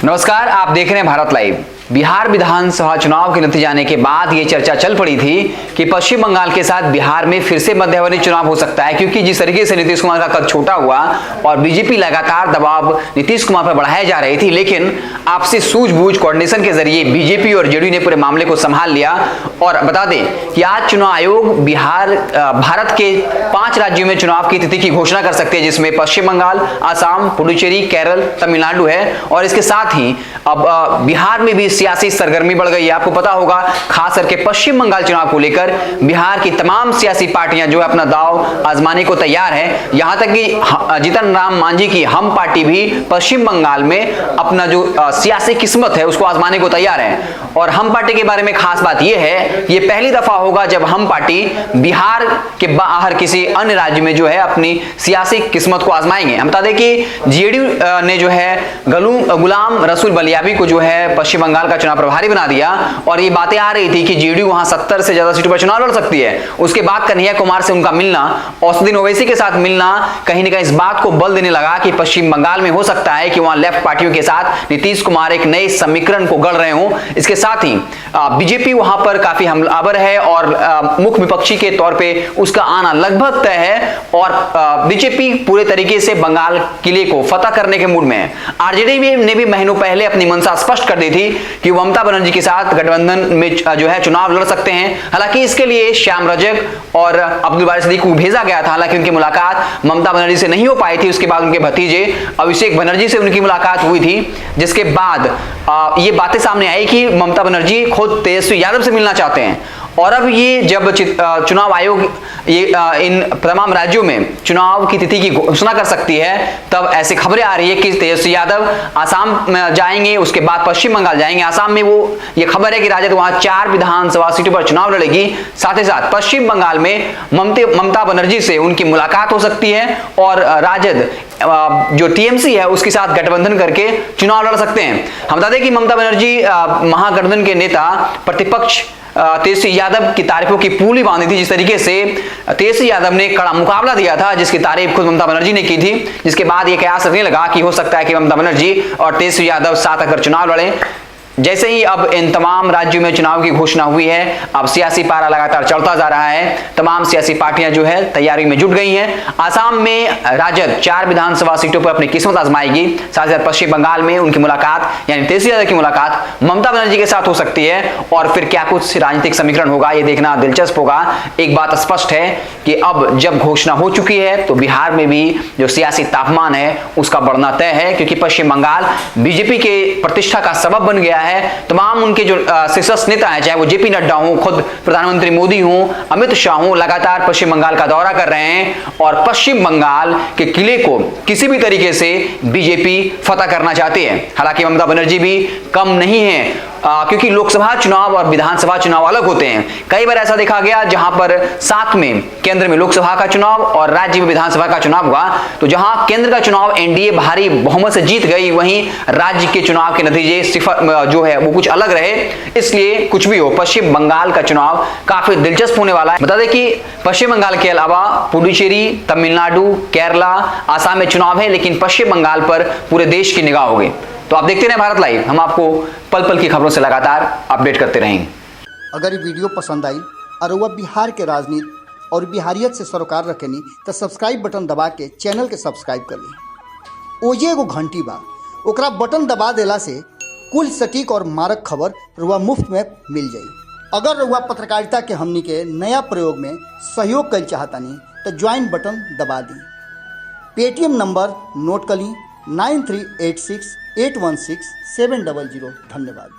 नमस्कार, आप देख रहे हैं भारत लाइव। बिहार विधानसभा चुनाव के नतीजे आने के बाद ये चर्चा चल पड़ी थी कि पश्चिम बंगाल के साथ बिहार में फिर से मध्यावधि चुनाव हो सकता है, क्योंकि जिस तरीके से नीतीश कुमार का कद छोटा हुआ और बीजेपी लगातार दबाव नीतीश कुमार पर बढ़ाया जा रही थी, लेकिन आपसी सूझबूझ कोऑर्डिनेशन के जरिए बीजेपी और जेडीयू ने पूरे मामले को संभाल लिया। और बता दें कि आज चुनाव आयोग भारत के 5 राज्यों में चुनाव की तिथि की घोषणा कर सकते हैं, जिसमें पश्चिम बंगाल, असम, पुडुचेरी, केरल, तमिलनाडु है। और इसके साथ ही अब बिहार में भी सियासी सरगर्मी बढ़ गई है। आपको पता होगा, खास करके पश्चिम बंगाल चुनाव को लेकर बिहार की तमाम सियासी पार्टियां जो है अपना दाव आजमाने को तैयार है। यहां तक कि जीतन राम मांझी की हम पार्टी भी पश्चिम बंगाल में अपना जो सियासी किस्मत है उसको आजमाने को तैयार है। और हम पार्टी के बारे में खास बात यह है, ये पहली दफा होगा जब हम पार्टी बिहार के बाहर किसी अन्य राज्य में जो है अपनी सियासी किस्मत को आजमाएंगे। हम बता दें कि जेडीयू ने जो है गुलाम रसूल बलियाबी को जो है पश्चिम बंगाल का चुनाव प्रभारी बना दिया। और ये बातें आ रही थी कि जेडीयू वहां 70 से ज्यादा सीटों पर चुनाव लड़ सकती है। उसके बाद कन्हैया कुमार से उनका मिलना, औसदीन ओवैसी के साथ मिलना कहीं ना कहीं इस बात को बल देने लगा कि पश्चिम बंगाल में हो सकता है कि वहां लेफ्ट पार्टियों के साथ नीतीश कुमार एक नए समीकरण को गढ़ रहे हों। इसके साथ ही बीजेपी वहां पर काफी हमलावर है और मुख्य विपक्षी के तौर पर उसका आना लगभग तय है। और बीजेपी पूरे तरीके से बंगाल किले को फतह करने के मूड में है। आरजेडी ने भी महीनों पहले अपनी मंशा स्पष्ट कर दी थी कि ममता बनर्जी के साथ गठबंधन में जो है चुनाव लड़ सकते हैं। हालांकि इसके लिए श्याम रजक और अब्दुल बारी सिद्दीकी को भेजा गया था। हालांकि उनकी मुलाकात ममता बनर्जी से नहीं हो पाई थी। उसके बाद उनके भतीजे अभिषेक बनर्जी से उनकी मुलाकात हुई थी, जिसके बाद ये बातें सामने आई कि ममता बनर्जी खुद तेजस्वी यादव से मिलना चाहते हैं। और अब ये जब चुनाव आयोग ये इन तमाम राज्यों में चुनाव की तिथि की घोषणा कर सकती है, तब ऐसी खबरें आ रही है कि तेजस्वी यादव आसाम में जाएंगे, उसके बाद पश्चिम बंगाल जाएंगे। आसाम में वो ये खबर है कि राजद वहां 4 विधानसभा सीटों पर चुनाव लड़ेगी। साथ ही साथ पश्चिम बंगाल में ममता बनर्जी से उनकी मुलाकात हो सकती है और राजद जो टीएमसी है उसके साथ गठबंधन करके चुनाव लड़ सकते हैं। हम बता दें कि ममता बनर्जी महागठबंधन के नेता प्रतिपक्ष तेजस्वी यादव की तारीफों की पूली बांधी थी। जिस तरीके से तेजस्वी यादव ने कड़ा मुकाबला दिया था, जिसकी तारीफ खुद ममता बनर्जी ने की थी, जिसके बाद यह कयास रखने लगा कि हो सकता है कि ममता बनर्जी और तेजस्वी यादव साथ आकर चुनाव लड़ें। जैसे ही अब इन तमाम राज्यों में चुनाव की घोषणा हुई है, अब सियासी पारा लगातार चढ़ता जा रहा है। तमाम सियासी पार्टियां जो है तैयारी में जुट गई हैं। आसाम में राजद 4 विधानसभा सीटों पर अपनी किस्मत आजमाएगी। साथ ही साथ पश्चिम बंगाल में उनकी मुलाकात यानी तेजस्वी यादव की मुलाकात ममता बनर्जी के साथ हो सकती है। और फिर क्या कुछ राजनीतिक समीकरण होगा, ये देखना दिलचस्प होगा। एक बात स्पष्ट है कि अब जब घोषणा हो चुकी है तो बिहार में भी जो सियासी तापमान है उसका बढ़ना तय है, क्योंकि पश्चिम बंगाल बीजेपी के प्रतिष्ठा का सबब बन गया है। तमाम उनके जो शीर्षस्थ नेता हैं, चाहे वो जेपी नड्डा हो, खुद प्रधानमंत्री मोदी हो, अमित शाह हो, लगातार पश्चिम बंगाल का दौरा कर रहे हैं और पश्चिम बंगाल के किले को किसी भी तरीके से बीजेपी फतह करना चाहती है। हालांकि ममता बनर्जी भी कम नहीं है, क्योंकि लोकसभा चुनाव और विधानसभा चुनाव अलग होते हैं। कई बार ऐसा देखा गया जहां पर साथ में केंद्र में लोकसभा का चुनाव और राज्य में विधानसभा का चुनाव हुआ, तो जहां केंद्र का चुनाव एनडीए भारी बहुमत से जीत गई, वहीं राज्य के चुनाव के नतीजे जो है वो कुछ अलग रहे। इसलिए कुछ भी हो, पश्चिम बंगाल का चुनाव काफी दिलचस्प होने वाला है। बता दें कि पश्चिम बंगाल के अलावा पुडुचेरी, तमिलनाडु, केरला, आसाम में चुनाव है, लेकिन पश्चिम बंगाल पर पूरे देश की निगाह होगी। तो आप देखते रहे भारत लाइव, हम आपको पल पल की खबरों से लगातार अपडेट करते रहेंगे। अगर ये वीडियो पसंद आई और वह बिहार के राजनीति और बिहारियत से सरोकार रखेनी तो सब्सक्राइब बटन दबा के चैनल के सब्सक्राइब कर ली। ओजे एगो घंटी बा, ओकरा बटन दबा देला से कुल सटीक और मारक खबर रुआ मुफ्त में मिल जाई। अगर रुआ पत्रकारिता के हमनी के नया प्रयोग में सहयोग कर चाहतानी तो ज्वाइन बटन दबा दी। पेटीएम नंबर नोट कर ली 9386816700। धन्यवाद।